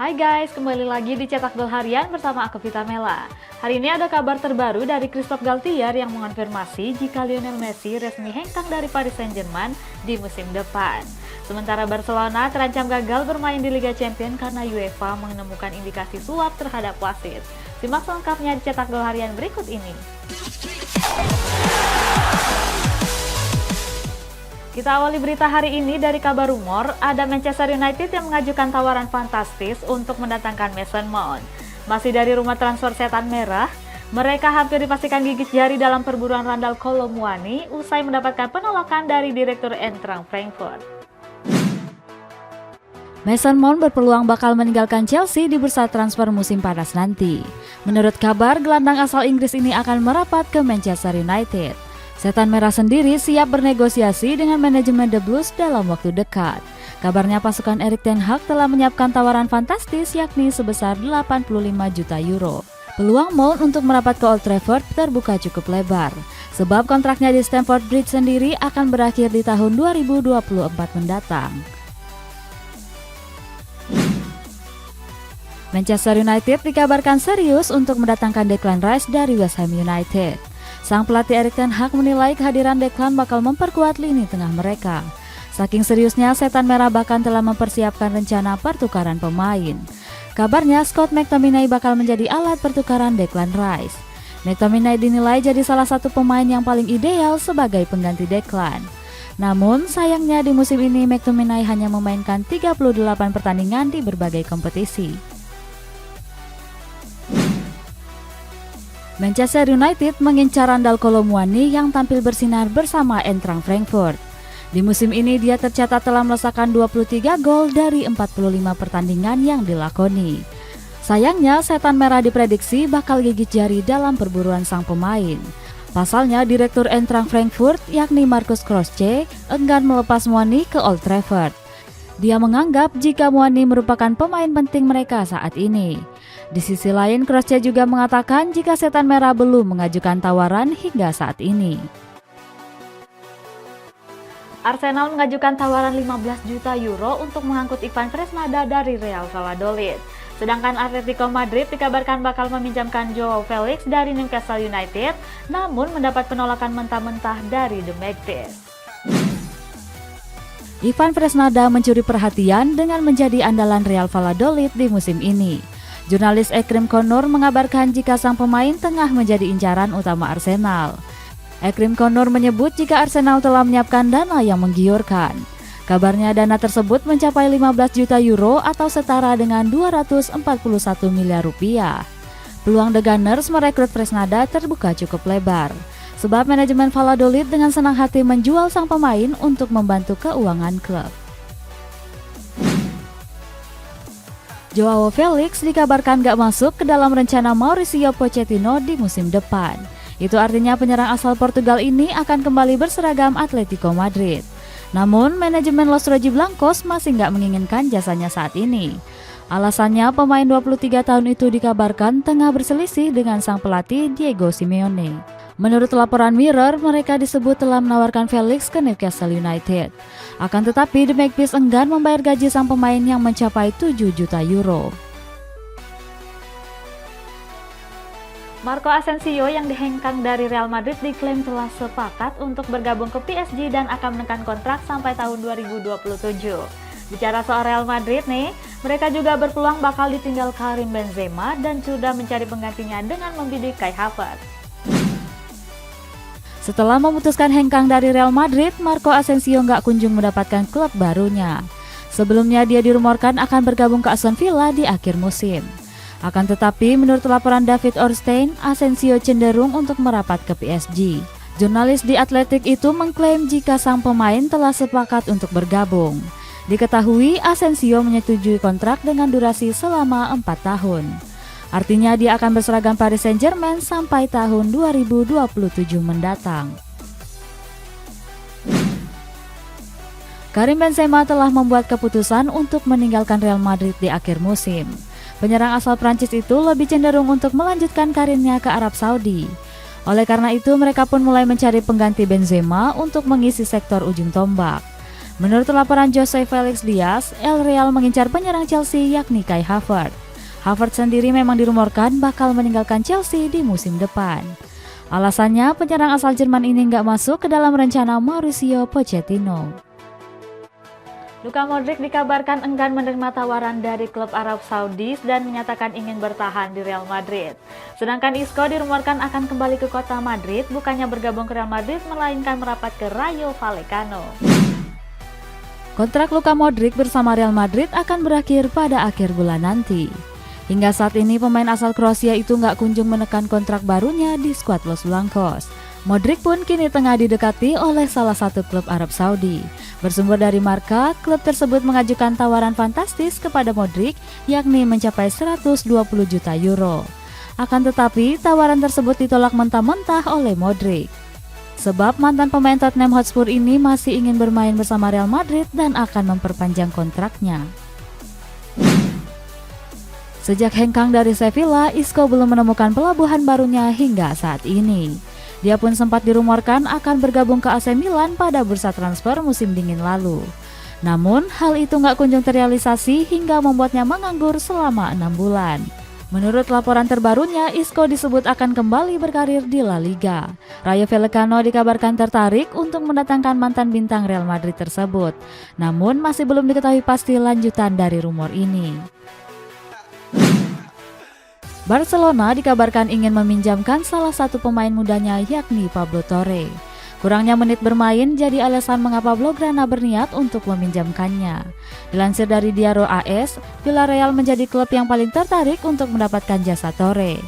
Hai guys, kembali lagi di Cetak Gol Harian bersama aku Vita Mela. Hari ini ada kabar terbaru dari Christophe Galtier yang mengonfirmasi jika Lionel Messi resmi hengkang dari Paris Saint-Germain di musim depan. Sementara Barcelona terancam gagal bermain di Liga Champions karena UEFA menemukan indikasi suap terhadap wasit. Simak selengkapnya di Cetak Gol Harian berikut ini. Kita awali berita hari ini dari kabar rumor, ada Manchester United yang mengajukan tawaran fantastis untuk mendatangkan Mason Mount. Masih dari rumah transfer setan merah, mereka hampir dipastikan gigit jari dalam perburuan Randal Kolo Muani usai mendapatkan penolakan dari Direktur Eintracht Frankfurt. Mason Mount berpeluang bakal meninggalkan Chelsea di bursa transfer musim panas nanti. Menurut kabar, gelandang asal Inggris ini akan merapat ke Manchester United. Setan Merah sendiri siap bernegosiasi dengan manajemen The Blues dalam waktu dekat. Kabarnya pasukan Erik ten Hag telah menyiapkan tawaran fantastis yakni sebesar 85 juta euro. Peluang Mount untuk merapat ke Old Trafford terbuka cukup lebar, sebab kontraknya di Stamford Bridge sendiri akan berakhir di tahun 2024 mendatang. Manchester United dikabarkan serius untuk mendatangkan Declan Rice dari West Ham United. Sang pelatih Erik ten Hag menilai kehadiran Declan bakal memperkuat lini tengah mereka. Saking seriusnya, Setan Merah bahkan telah mempersiapkan rencana pertukaran pemain. Kabarnya Scott McTominay bakal menjadi alat pertukaran Declan Rice. McTominay dinilai jadi salah satu pemain yang paling ideal sebagai pengganti Declan. Namun sayangnya di musim ini McTominay hanya memainkan 38 pertandingan di berbagai kompetisi. Manchester United mengincar Randal Kolo Muani yang tampil bersinar bersama Eintracht Frankfurt. Di musim ini dia tercatat telah melesakkan 23 gol dari 45 pertandingan yang dilakoni. Sayangnya Setan Merah diprediksi bakal gigit jari dalam perburuan sang pemain. Pasalnya Direktur Eintracht Frankfurt yakni Markus Krösche enggan melepas Muani ke Old Trafford. Dia menganggap jika Muani merupakan pemain penting mereka saat ini. Di sisi lain, Krösche juga mengatakan jika Setan Merah belum mengajukan tawaran hingga saat ini. Arsenal mengajukan tawaran 15 juta euro untuk mengangkut Ivan Fresnada dari Real Valladolid. Sedangkan Atletico Madrid dikabarkan bakal meminjamkan Joao Felix dari Newcastle United, namun mendapat penolakan mentah-mentah dari The Magpies. Ivan Fresnada mencuri perhatian dengan menjadi andalan Real Valladolid di musim ini. Jurnalis Ekrim Konur mengabarkan jika sang pemain tengah menjadi incaran utama Arsenal. Ekrim Konur menyebut jika Arsenal telah menyiapkan dana yang menggiurkan. Kabarnya dana tersebut mencapai 15 juta euro atau setara dengan 241 miliar rupiah. Peluang The Gunners merekrut Fresnada terbuka cukup lebar, sebab manajemen Valladolid dengan senang hati menjual sang pemain untuk membantu keuangan klub. Joao Felix dikabarkan gak masuk ke dalam rencana Mauricio Pochettino di musim depan. Itu artinya penyerang asal Portugal ini akan kembali berseragam Atletico Madrid. Namun, manajemen Los Rojiblancos masih gak menginginkan jasanya saat ini. Alasannya, pemain 23 tahun itu dikabarkan tengah berselisih dengan sang pelatih Diego Simeone. Menurut laporan Mirror, mereka disebut telah menawarkan Felix ke Newcastle United. Akan tetapi, The Magpies enggan membayar gaji sang pemain yang mencapai 7 juta euro. Marco Asensio yang dihengkang dari Real Madrid diklaim telah sepakat untuk bergabung ke PSG dan akan menekan kontrak sampai tahun 2027. Bicara soal Real Madrid nih, mereka juga berpeluang bakal ditinggal Karim Benzema dan sudah mencari penggantinya dengan membidik Kai Havertz. Setelah memutuskan hengkang dari Real Madrid, Marco Asensio nggak kunjung mendapatkan klub barunya. Sebelumnya dia dirumorkan akan bergabung ke Aston Villa di akhir musim. Akan tetapi, menurut laporan David Ornstein, Asensio cenderung untuk merapat ke PSG. Jurnalis di Athletic itu mengklaim jika sang pemain telah sepakat untuk bergabung. Diketahui Asensio menyetujui kontrak dengan durasi selama 4 tahun. Artinya dia akan berseragam Paris Saint-Germain sampai tahun 2027 mendatang. Karim Benzema telah membuat keputusan untuk meninggalkan Real Madrid di akhir musim. Penyerang asal Prancis itu lebih cenderung untuk melanjutkan karirnya ke Arab Saudi. Oleh karena itu mereka pun mulai mencari pengganti Benzema untuk mengisi sektor ujung tombak. Menurut laporan Jose Felix Diaz, El Real mengincar penyerang Chelsea yakni Kai Havertz. Havertz sendiri memang dirumorkan bakal meninggalkan Chelsea di musim depan. Alasannya, penyerang asal Jerman ini nggak masuk ke dalam rencana Mauricio Pochettino. Luka Modric dikabarkan enggan menerima tawaran dari klub Arab Saudi dan menyatakan ingin bertahan di Real Madrid. Sedangkan Isco dirumorkan akan kembali ke kota Madrid, bukannya bergabung ke Real Madrid, melainkan merapat ke Rayo Vallecano. Kontrak Luka Modric bersama Real Madrid akan berakhir pada akhir bulan nanti. Hingga saat ini pemain asal Kroasia itu nggak kunjung menekan kontrak barunya di skuad Los Blancos. Modric pun kini tengah didekati oleh salah satu klub Arab Saudi. Bersumber dari Marca, klub tersebut mengajukan tawaran fantastis kepada Modric, yakni mencapai 120 juta euro. Akan tetapi, tawaran tersebut ditolak mentah-mentah oleh Modric. Sebab mantan pemain Tottenham Hotspur ini masih ingin bermain bersama Real Madrid dan akan memperpanjang kontraknya. Sejak hengkang dari Sevilla, Isco belum menemukan pelabuhan barunya hingga saat ini. Dia pun sempat dirumorkan akan bergabung ke AC Milan pada bursa transfer musim dingin lalu. Namun, hal itu nggak kunjung terrealisasi hingga membuatnya menganggur selama 6 bulan. Menurut laporan terbarunya, Isco disebut akan kembali berkarir di La Liga. Rayo Vallecano dikabarkan tertarik untuk mendatangkan mantan bintang Real Madrid tersebut. Namun, masih belum diketahui pasti lanjutan dari rumor ini. Barcelona dikabarkan ingin meminjamkan salah satu pemain mudanya yakni Pablo Torre. Kurangnya menit bermain jadi alasan mengapa Blaugrana berniat untuk meminjamkannya. Dilansir dari Diario AS, Villarreal menjadi klub yang paling tertarik untuk mendapatkan jasa Torre.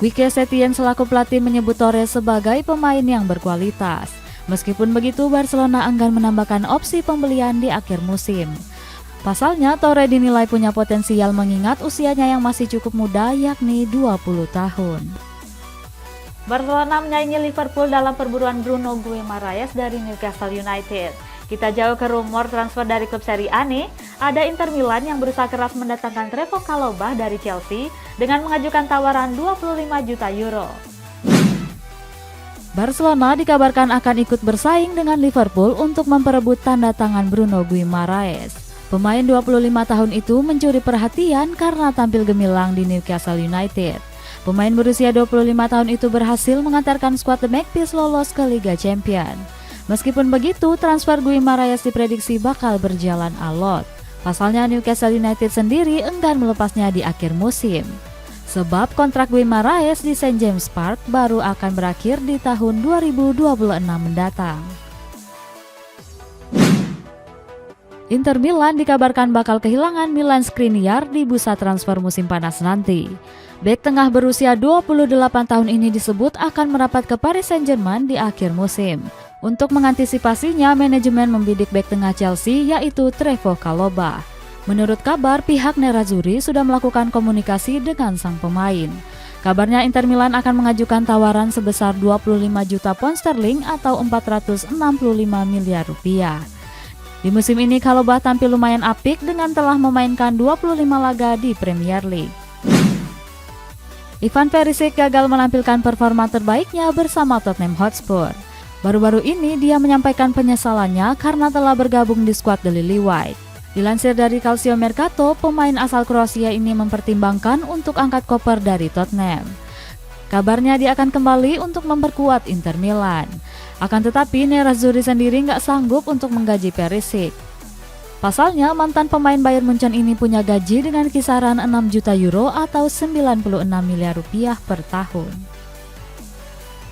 Quique Setien selaku pelatih menyebut Torre sebagai pemain yang berkualitas. Meskipun begitu, Barcelona enggan menambahkan opsi pembelian di akhir musim. Pasalnya, Torre dinilai punya potensial mengingat usianya yang masih cukup muda, yakni 20 tahun. Barcelona menyaingi Liverpool dalam perburuan Bruno Guimaraes dari Newcastle United. Kita jauh ke rumor transfer dari klub Serie A nih. Ada Inter Milan yang berusaha keras mendatangkan Trevoh Chalobah dari Chelsea dengan mengajukan tawaran 25 juta euro. Barcelona dikabarkan akan ikut bersaing dengan Liverpool untuk memperebut tanda tangan Bruno Guimaraes. Pemain 25 tahun itu mencuri perhatian karena tampil gemilang di Newcastle United. Pemain berusia 25 tahun itu berhasil mengantarkan skuad The Magpies lolos ke Liga Champions. Meskipun begitu, transfer Guimaraes diprediksi bakal berjalan alot. Pasalnya Newcastle United sendiri enggan melepasnya di akhir musim. Sebab kontrak Guimaraes di St. James Park baru akan berakhir di tahun 2026 mendatang. Inter Milan dikabarkan bakal kehilangan Milan Skriniar di bursa transfer musim panas nanti. Bek tengah berusia 28 tahun ini disebut akan merapat ke Paris Saint-Germain di akhir musim. Untuk mengantisipasinya, manajemen membidik bek tengah Chelsea yaitu Trevoh Chalobah. Menurut kabar, pihak Nerazzurri sudah melakukan komunikasi dengan sang pemain. Kabarnya Inter Milan akan mengajukan tawaran sebesar 25 juta pound sterling atau 465 miliar rupiah. Di musim ini Chalobah tampil lumayan apik dengan telah memainkan 25 laga di Premier League. Ivan Perisic gagal menampilkan performa terbaiknya bersama Tottenham Hotspur. Baru-baru ini dia menyampaikan penyesalannya karena telah bergabung di skuad The Lily White. Dilansir dari Calcio Mercato, pemain asal Kroasia ini mempertimbangkan untuk angkat koper dari Tottenham. Kabarnya dia akan kembali untuk memperkuat Inter Milan. Akan tetapi Nerazzurri sendiri nggak sanggup untuk menggaji Perisic. Pasalnya mantan pemain Bayern Munchen ini punya gaji dengan kisaran 6 juta euro atau 96 miliar rupiah per tahun.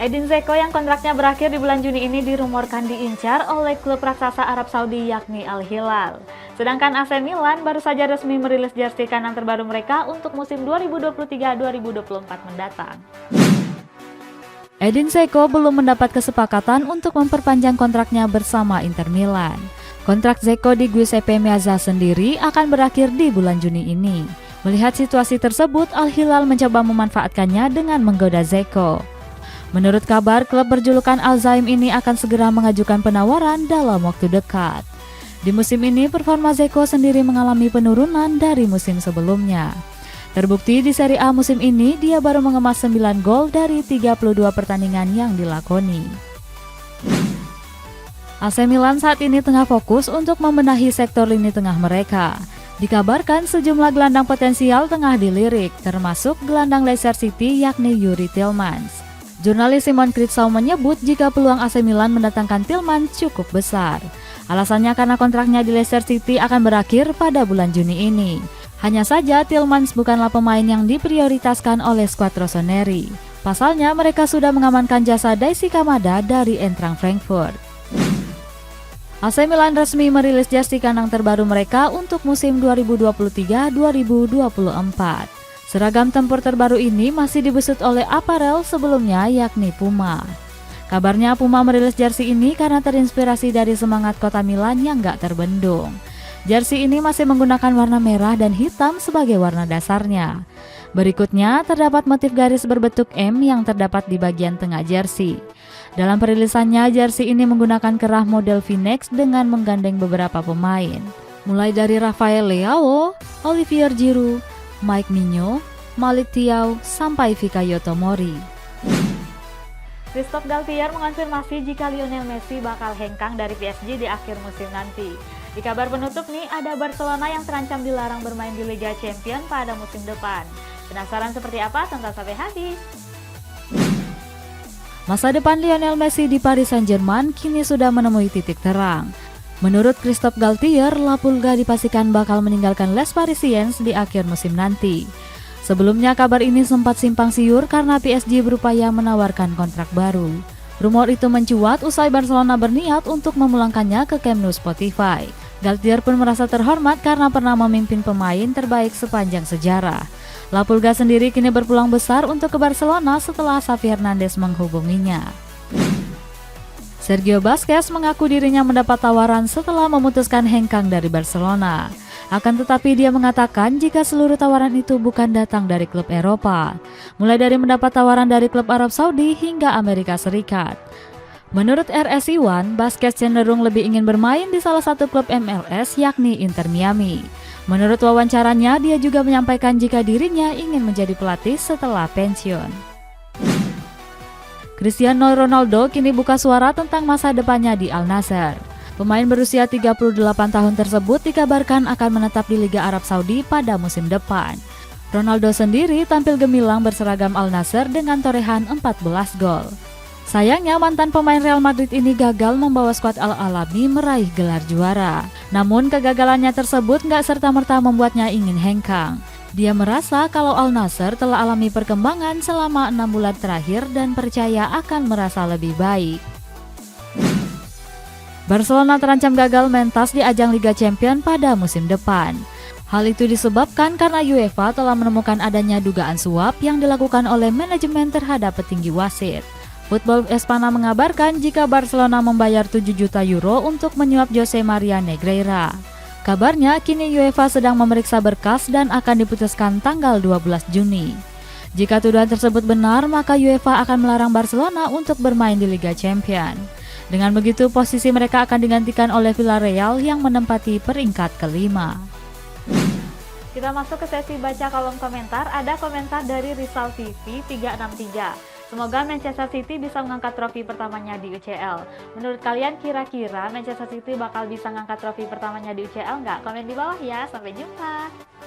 Edin Dzeko yang kontraknya berakhir di bulan Juni ini dirumorkan diincar oleh klub raksasa Arab Saudi yakni Al Hilal. Sedangkan AC Milan baru saja resmi merilis jersey kanan terbaru mereka untuk musim 2023-2024 mendatang. Edin Dzeko belum mendapat kesepakatan untuk memperpanjang kontraknya bersama Inter Milan. Kontrak Dzeko di Giuseppe Meazza sendiri akan berakhir di bulan Juni ini. Melihat situasi tersebut, Al Hilal mencoba memanfaatkannya dengan menggoda Dzeko. Menurut kabar, klub berjulukan Al Zaim ini akan segera mengajukan penawaran dalam waktu dekat. Di musim ini, performa Dzeko sendiri mengalami penurunan dari musim sebelumnya. Terbukti di Serie A musim ini, dia baru mengemas 9 gol dari 32 pertandingan yang dilakoni. AC Milan saat ini tengah fokus untuk membenahi sektor lini tengah mereka. Dikabarkan sejumlah gelandang potensial tengah dilirik, termasuk gelandang Leicester City yakni Yuri Tillmans. Jurnalis Simon Kritzau menyebut jika peluang AC Milan mendatangkan Tillmans cukup besar. Alasannya karena kontraknya di Leicester City akan berakhir pada bulan Juni ini. Hanya saja Tillmans bukanlah pemain yang diprioritaskan oleh skuad rossoneri. Pasalnya mereka sudah mengamankan jasa Daisuke Kamada dari Eintracht Frankfurt. AC Milan resmi merilis jersey kandang terbaru mereka untuk musim 2023-2024. Seragam tempur terbaru ini masih dibesut oleh aparel sebelumnya yakni Puma. Kabarnya Puma merilis jersey ini karena terinspirasi dari semangat kota Milan yang gak terbendung. Jersey ini masih menggunakan warna merah dan hitam sebagai warna dasarnya. Berikutnya terdapat motif garis berbentuk M yang terdapat di bagian tengah jersey. Dalam perilisannya, jersey ini menggunakan kerah model V-neck dengan menggandeng beberapa pemain. Mulai dari Rafael Leao, Olivier Giroud, Mike Maignan, Malik Thiaw, sampai Fikayo Tomori. Christophe Galtier mengonfirmasi jika Lionel Messi bakal hengkang dari PSG di akhir musim nanti. Di kabar penutup nih, ada Barcelona yang terancam dilarang bermain di Liga Champions pada musim depan. Penasaran seperti apa? Tonton sampai habis. Masa depan Lionel Messi di Paris Saint-Germain kini sudah menemui titik terang. Menurut Christophe Galtier, La Pulga dipastikan bakal meninggalkan Les Parisiens di akhir musim nanti. Sebelumnya kabar ini sempat simpang siur karena PSG berupaya menawarkan kontrak baru. Rumor itu mencuat usai Barcelona berniat untuk memulangkannya ke Camp Nou Spotify. Galtier pun merasa terhormat karena pernah memimpin pemain terbaik sepanjang sejarah. La Pulga sendiri kini berpeluang besar untuk ke Barcelona setelah Xavi Hernandez menghubunginya. Sergio Busquets mengaku dirinya mendapat tawaran setelah memutuskan hengkang dari Barcelona. Akan tetapi dia mengatakan jika seluruh tawaran itu bukan datang dari klub Eropa, mulai dari mendapat tawaran dari klub Arab Saudi hingga Amerika Serikat. Menurut RSI One, Busquets cenderung lebih ingin bermain di salah satu klub MLS yakni Inter Miami. Menurut wawancaranya, dia juga menyampaikan jika dirinya ingin menjadi pelatih setelah pensiun. Cristiano Ronaldo kini buka suara tentang masa depannya di Al Nassr. Pemain berusia 38 tahun tersebut dikabarkan akan menetap di Liga Arab Saudi pada musim depan. Ronaldo sendiri tampil gemilang berseragam Al Nassr dengan torehan 14 gol. Sayangnya mantan pemain Real Madrid ini gagal membawa skuad Al-Alami meraih gelar juara. Namun kegagalannya tersebut nggak serta-merta membuatnya ingin hengkang. Dia merasa kalau Al Nassr telah alami perkembangan selama 6 bulan terakhir dan percaya akan merasa lebih baik. Barcelona terancam gagal mentas di ajang Liga Champions pada musim depan. Hal itu disebabkan karena UEFA telah menemukan adanya dugaan suap yang dilakukan oleh manajemen terhadap petinggi wasit. Football Espana mengabarkan jika Barcelona membayar 7 juta euro untuk menyuap Jose Maria Negreira. Kabarnya kini UEFA sedang memeriksa berkas dan akan diputuskan tanggal 12 Juni. Jika tuduhan tersebut benar, maka UEFA akan melarang Barcelona untuk bermain di Liga Champions. Dengan begitu, posisi mereka akan digantikan oleh Villarreal yang menempati peringkat kelima. Kita masuk ke sesi baca kolom komentar. Ada komentar dari Rizal TV 363. Semoga Manchester City bisa mengangkat trofi pertamanya di UCL. Menurut kalian kira-kira Manchester City bakal bisa mengangkat trofi pertamanya di UCL nggak? Komen di bawah ya. Sampai jumpa.